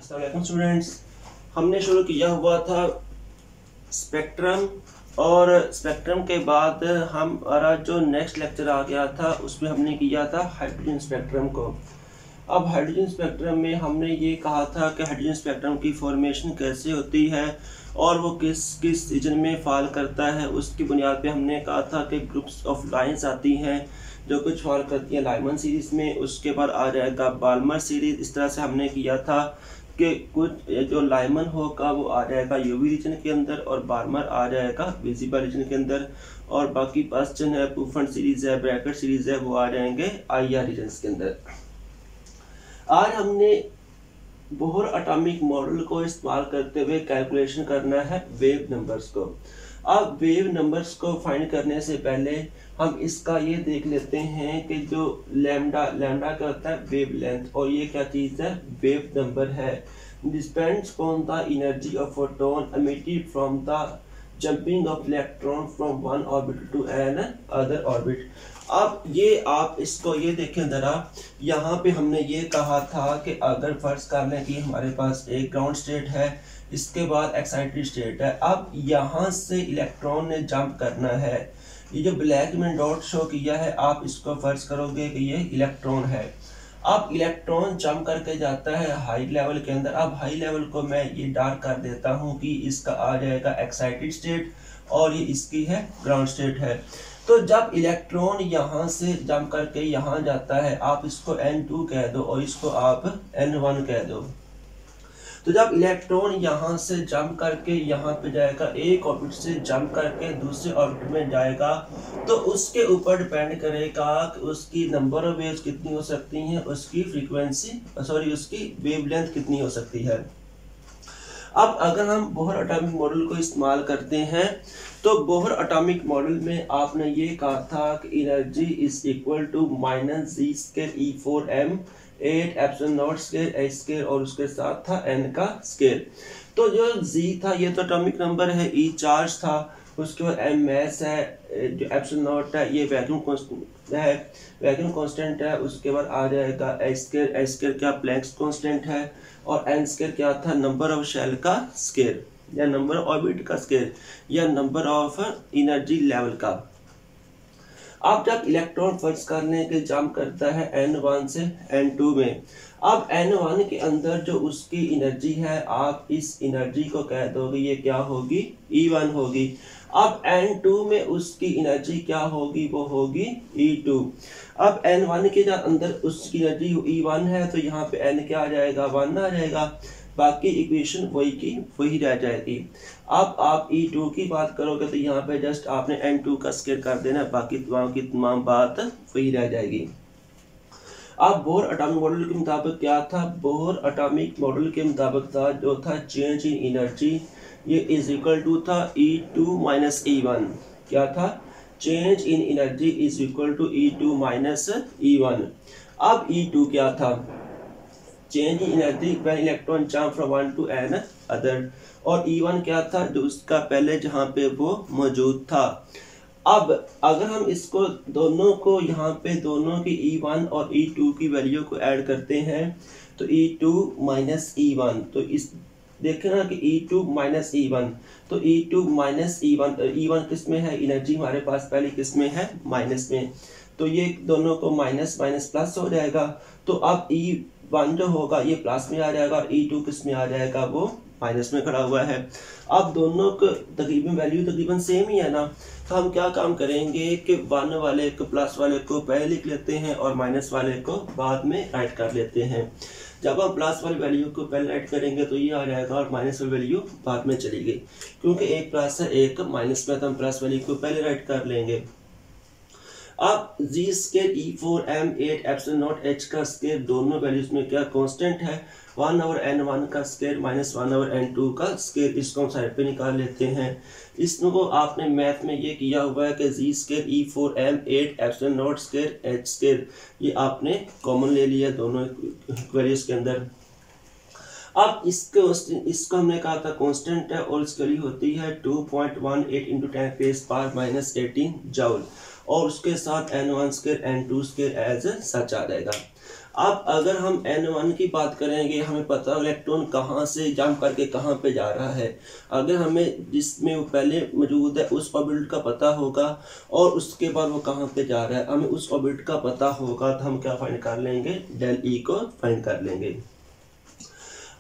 अस्सलाम वालेकुम स्टूडेंट्स। हमने शुरू किया हुआ था स्पेक्ट्रम और स्पेक्ट्रम के बाद हमारा जो नेक्स्ट लेक्चर आ गया था उसमें हमने किया था हाइड्रोजन स्पेक्ट्रम को। अब हाइड्रोजन स्पेक्ट्रम में हमने ये कहा था कि हाइड्रोजन स्पेक्ट्रम की फॉर्मेशन कैसे होती है और वो किस किस रीजन में फॉल करता है। उसकी बुनियाद पे हमने कहा था कि ग्रुप्स ऑफ लाइंस आती हैं जो कुछ फॉल करती है लाइमन सीरीज में, उसके बाद आ जाएगा बाल्मर सीरीज। इस तरह से हमने किया था कि कुछ जो लाइमन होगा वो आ जाएगा यूवी रीजन के अंदर और बाल्मर आ जाएगा विजिबल रीजन के अंदर, और बाकी पास्टन है, पुफन सीरीज है, ब्रैकेट सीरीज है, वो आ जाएंगे आईआर रीजन के अंदर। आज हमने बोहर एटॉमिक मॉडल को इस्तेमाल करते हुए कैलकुलेशन करना है वेव नंबर्स को। अब वेव नंबर्स को फाइंड करने से पहले हम इसका ये देख लेते हैं कि जो लैम्डा क्या होता है वेव लेंथ, और ये क्या चीज़ है वेव नंबर है। Depends on the energy of photon emitted from the jumping of electron from one orbit to another orbit. अब ये आप इसको ये देखें ज़रा, यहाँ पे हमने ये कहा था कि अगर फर्ज कर लें कि हमारे पास एक ग्राउंड स्टेट है, इसके बाद एक्साइटेड स्टेट है। अब यहाँ से इलेक्ट्रॉन ने जंप करना है। ये जो ब्लैक में डॉट शो किया है आप इसको फर्ज करोगे कि ये इलेक्ट्रॉन है। अब इलेक्ट्रॉन जंप करके जाता है हाई लेवल के अंदर। अब हाई लेवल को मैं ये डार्क कर देता हूँ कि इसका आ जाएगा एक्साइटेड स्टेट और ये इसकी है ग्राउंड स्टेट है। तो जब इलेक्ट्रॉन यहाँ से जंप करके यहाँ जाता है आप इसको N2 कह दो और इसको आप N1 कह दो। तो जब इलेक्ट्रॉन यहाँ से जंप करके यहाँ पे जाएगा, एक ऑर्बिट से जंप करके दूसरे ऑर्बिट में जाएगा, तो उसके ऊपर डिपेंड करेगा कि उसकी नंबर ऑफ वेव्स कितनी हो सकती हैं, उसकी फ्रीक्वेंसी उसकी वेवलेंथ कितनी हो सकती है। अब अगर हम बोहर एटॉमिक मॉडल को इस्तेमाल करते हैं तो बोहर एटॉमिक मॉडल में आपने ये कहा था कि energy is equal to -g²E4m 8 epsilon naught square h square और उसके साथ था n का स्क्वायर। तो जो g था ये तो एटॉमिक नंबर है, e चार्ज था, उसके बाद m मास है, जो एप्सिलॉन नॉट है ये वैक्यूम कांस्टेंट है, उसके बाद आ जाएगा h स्क्वायर क्या प्लैंक्स कांस्टेंट है, और n स्क्वायर क्या था नंबर ऑफ शेल का स्क्वायर या नंबर ऑफ ऑर्बिट का स्क्वायर या नंबर ऑफ एनर्जी लेवल का। अब जब इलेक्ट्रॉन फर्ज करने के जंप करता है N1 से N2 में, अब N1 के अंदर जो उसकी एनर्जी है आप इस एनर्जी को कह दोगे ये क्या होगी E1 होगी। अब N2 में उसकी एनर्जी क्या होगी, वो होगी E2। अब N1 के अंदर उसकी एनर्जी E1 है तो यहाँ पे N क्या आ जाएगा 1 आ जाएगा, बाकी इक्वेशन वही की वही रह जाएगी। अब आप E2 की बात करोगे तो यहाँ पे जस्ट आपने N2 का स्क्वायर कर देना, बाकी तमाम बात वही रह जाएगी। अब बोहर एटॉमिक मॉडल के मुताबिक क्या था, बोहर एटॉमिक मॉडल के मुताबिक था जो था चेंज इन एनर्जी ये इज इक्वल टू था E2 माइनस E1। क्या था change in energy is equal to E2 minus E1। अब E2 क्या था change in energy when electron jump from one to another, और E1 क्या था जो उसका पहले जहाँ पे वो मौजूद था। अब अगर हम इसको दोनों को यहाँ पे दोनों की E1 और E2 की वैल्यू को ऐड करते हैं तो E2 माइनस E1, तो इस देखें ना कि E2 माइनस E1, तो E2 माइनस E1 किस में है एनर्जी हमारे पास पहली किस में है माइनस में, तो ये दोनों को माइनस माइनस प्लस हो जाएगा। तो अब E1 जो होगा ये प्लस में आ जाएगा और E2 किस में आ जाएगा वो माइनस में खड़ा हुआ है। अब दोनों को तकरीबन वैल्यू तकरीबन सेम ही है ना, तो हम क्या काम करेंगे कि 1 वाले को प्लस वाले को पहले लिख लेते हैं और माइनस वाले को बाद में राइट कर लेते हैं। जब हम प्लस वाली वैल्यू को पहले राइट करेंगे तो ये आ जाएगा और माइनस वाली वैल्यू बाद में चली गई, क्योंकि एक प्लस है एक माइनस में, तो हम प्लस वैल्यू को पहले राइट कर लेंगे। अब g square E4m 8 epsilon not h का स्क्वायर दोनों वैल्यूज में क्या कांस्टेंट है, 1 ओवर n1 का स्क्वायर माइनस 1 ओवर n2 का स्क्वायर, इसको हम साइड पे निकाल लेते हैं। इसको आपने मैथ में ये किया हुआ है कि g square E4m 8 epsilon naught square h square, ये आपने कॉमन ले लिया दोनों वैल्यूज के अंदर। अब इसको हमने कहा था कांस्टेंट है और इसकी वैल्यू होती है 2.18 इंटू 10⁻⁻18 जूल, और उसके साथ N1 square N2 square as such आ जाएगा। अब अगर हम n1 की बात करेंगे, हमें पता है इलेक्ट्रॉन कहाँ से जंप करके कहाँ पे जा रहा है। अगर हमें जिसमें वो पहले मौजूद है उस ऑर्बिट का पता होगा और उसके बाद वो कहाँ पे जा रहा है, हमें उस ऑर्बिट का पता होगा, तो हम क्या फाइंड कर लेंगे, डेल ई को फाइंड कर लेंगे।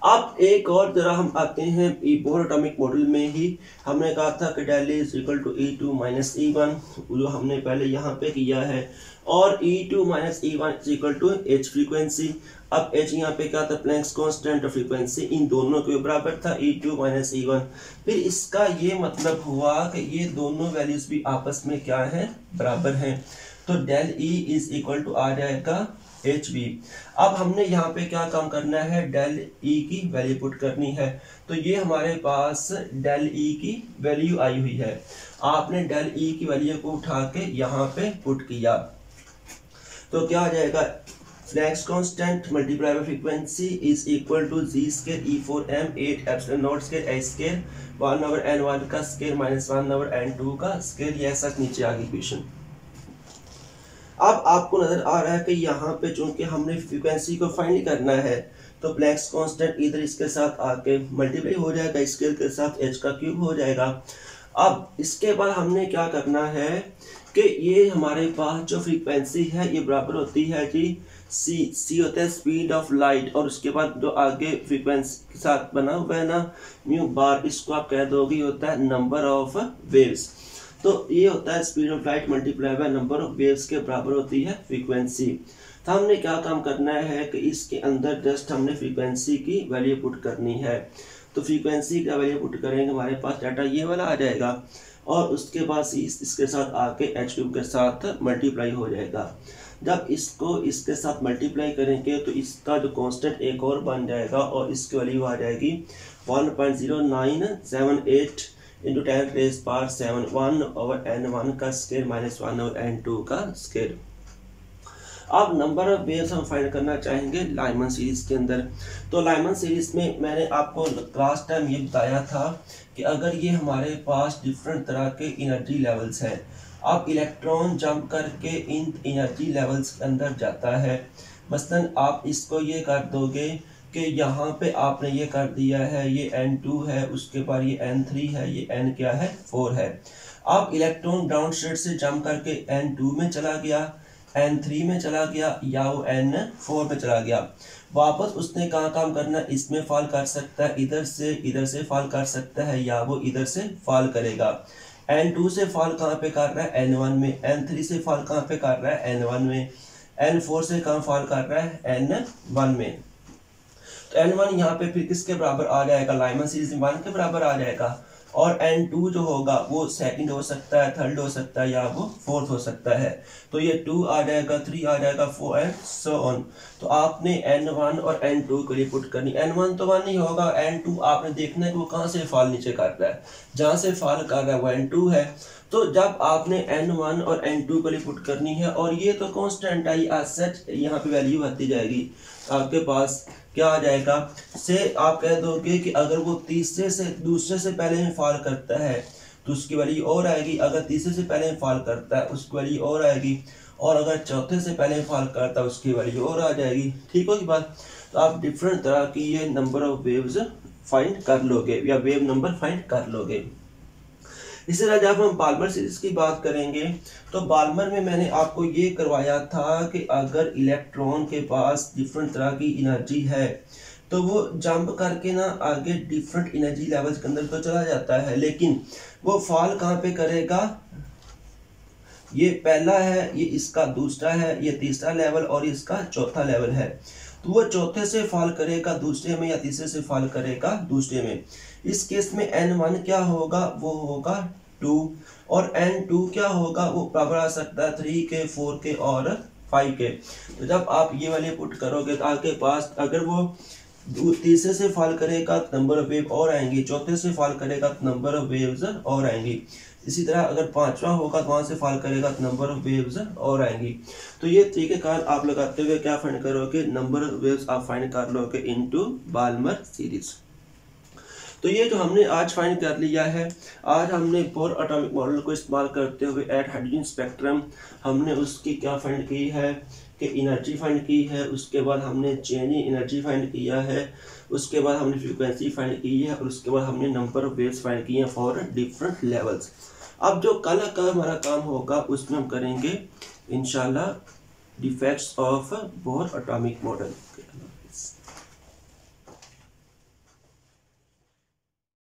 अब एक और जरा हम आते हैं बोर एटॉमिक मॉडल में ही हमने कहा था कि del is equal to E2 minus E1, जो हमने पहले यहाँ पे किया है, और E2 minus E1 is equal to H frequency. अब H यहाँ पे क्या था, प्लैंक्स कांस्टेंट, फ्रीक्वेंसी इन दोनों के बराबर था E2 माइनस E1। फिर इसका ये मतलब हुआ कि ये दोनों वैल्यूज भी आपस में क्या है, बराबर हैं, तो del E is equal to आ जाएगा HB। अब हमने यहाँ पे क्या काम करना है, डेल E की वैल्यू पुट करनी है। तो ये हमारे पास डेल E की वैल्यू आई हुई है, आपने डेल E की वैल्यू को उठा के यहाँ पे पुट किया, तो क्या आ जाएगा, Planck's constant multiply by frequency is equal to G square E4m 8 epsilon naught square h square 1/n1 का स्क्वायर माइनस 1/n2 का स्क्वायर। ये ऐसा नीचे आ गई इक्वेशन। अब आपको नजर आ रहा है कि यहाँ पे चूंकि हमने फ्रीक्वेंसी को फाइंड करना है, तो प्लैंक्स कांस्टेंट इधर इसके साथ आके मल्टीप्लाई हो जाएगा, स्केल के साथ h का क्यूब हो जाएगा। अब इसके बाद हमने क्या करना है कि ये हमारे पास जो फ्रीक्वेंसी है ये बराबर होती है जी सी होता है स्पीड ऑफ लाइट, और उसके बाद जो आगे फ्रीक्वेंसी के साथ बना हुआ है ना म्यू बार, इसको आप कह दोगे होता है नंबर ऑफ वेव्स। तो ये होता है speed of light multiply by number of waves के बराबर होती है फ्रीक्वेंसी। तो हमने क्या काम करना है कि इसके अंदर जस्ट हमने फ्रीक्वेंसी की वैल्यू पुट करनी है। तो फ्रीक्वेंसी का वैल्यू पुट करेंगे, हमारे पास डाटा ये वाला आ जाएगा, और उसके बाद इसके साथ आके h क्यूब के साथ मल्टीप्लाई हो जाएगा। जब इसको इसके साथ मल्टीप्लाई करेंगे तो इसका जो कांस्टेंट एक और बन जाएगा, और इसकी वैल्यू आ जाएगी 1.0978 इंटू 10 रेज़ पावर 7 1/n1 का स्क्वायर माइनस 1/n2 का स्क्वायर। अब नंबर ऑफ वेव्स हम फाइंड करना चाहेंगे लाइमन सीरीज के अंदर। तो लाइमन सीरीज में मैंने आपको लास्ट टाइम ये बताया था कि अगर ये हमारे पास डिफरेंट तरह के एनर्जी लेवल्स हैं, अब इलेक्ट्रॉन जंप करके इन एनर्जी लेवल्स के अंदर जाता है। मसलन आप इसको ये कर दोगे कि यहाँ पे आपने ये कर दिया है, ये N2 है, उसके बाद ये N3 है, ये N क्या है, 4 है। अब इलेक्ट्रॉन डाउन स्टेट से जंप करके N2 में चला गया, N3 में चला गया, या वो N4 में चला गया, वापस उसने कहाँ काम करना, इसमें फॉल कर सकता है, इधर से फॉल कर सकता है, या वो इधर से फॉल करेगा। N2 से फॉल कहाँ पे कर रहा है, N1 में, N3 से फॉल कहाँ पे कर रहा है, N1 में, N4 से कहाँ फॉल कर रहा है, N1 में। तो N1 यहाँ पे फिर किसके बराबर आ जाएगा, लाइमन सीरीज में 1 के बराबर आ जाएगा, और N2 जो होगा वो सेकंड हो सकता है, थर्ड हो सकता है, या वो फोर्थ हो सकता है। तो ये 2 आ जाएगा, 3 आ जाएगा, 4 एंड सो ऑन। तो आपने N1 और N2 के लिए पुट करनी, N1 तो 1 नहीं होगा, N2 आपने देखना है कि वो कहाँ से फॉल नीचे कर रहा है, जहाँ से फॉल कर रहा है वो N2 है। तो जब आपने N1 और N2 के लिए पुट करनी है, और ये तो कांस्टेंट आई एज सच यहाँ पे वैल्यू आती जाएगी, आपके पास क्या आ जाएगा, से आप कह दोगे कि अगर वो तीसरे से दूसरे से पहले में फॉल करता है तो उसकी वैल्यू और आएगी, अगर तीसरे से पहले में फॉल करता है उसकी वैल्यू और आएगी, और अगर चौथे से पहले में फॉल करता है उसकी वैल्यू और आ जाएगी। ठीक होगी बात। तो आप डिफरेंट तरह की ये नंबर ऑफ वेव्स फाइंड कर लोगे, या वेव नंबर फाइंड कर लोगे। इसी तरह जब हम बाल्मर सीरीज की बात करेंगे, तो बाल्मर में मैंने आपको ये करवाया था कि अगर इलेक्ट्रॉन के पास डिफरेंट तरह की एनर्जी है तो वो जंप करके ना आगे डिफरेंट एनर्जी लेवल्स के अंदर तो चला जाता है, लेकिन वो फॉल कहाँ पे करेगा, ये पहला है, ये इसका दूसरा है, ये तीसरा लेवल, और इसका चौथा लेवल है। तो वो चौथे से फॉल करेगा दूसरे में, या तीसरे से फॉल करेगा दूसरे में। इस केस में N1 क्या होगा, वो होगा 2, और N2 क्या होगा, वो बराबर आ सकता है 3 के, 4 के और 5 के। तो जब आप ये वाले पुट करोगे तो आपके पास अगर वो तीसरे से फॉल करेगा तो नंबर ऑफ वेव और आएंगी, चौथे से फॉल करेगा तो नंबर ऑफ वेव्स और आएंगी। इसी तरह अगर पांचवा होगा तो वहां से फॉल करेगा तो नंबर ऑफ वेव्स और आएंगी। तो ये तरीके कार आप लगाते हुए क्या फाइंड करोगे, नंबर ऑफ वेव्स आप फाइंड कर लोगे इनटू बाल्मर सीरीज। तो ये जो हमने आज फाइंड कर लिया है, आज हमने बोर एटॉमिक मॉडल को इस्तेमाल करते हुए एट हाइड्रोजन स्पेक्ट्रम हमने उसकी क्या फाइंड की है कि एनर्जी फाइंड की है, उसके बाद हमने चेंज इन एनर्जी फाइंड किया है, उसके बाद हमने फ्रीक्वेंसी फाइंड की है, और उसके बाद हमने नंबर ऑफ वेव्स फाइंड किए हैं फॉर डिफरेंट लेवल्स। अब जो कल का हमारा काम होगा उसमें हम करेंगे इंशाल्लाह defects of bore atomic model.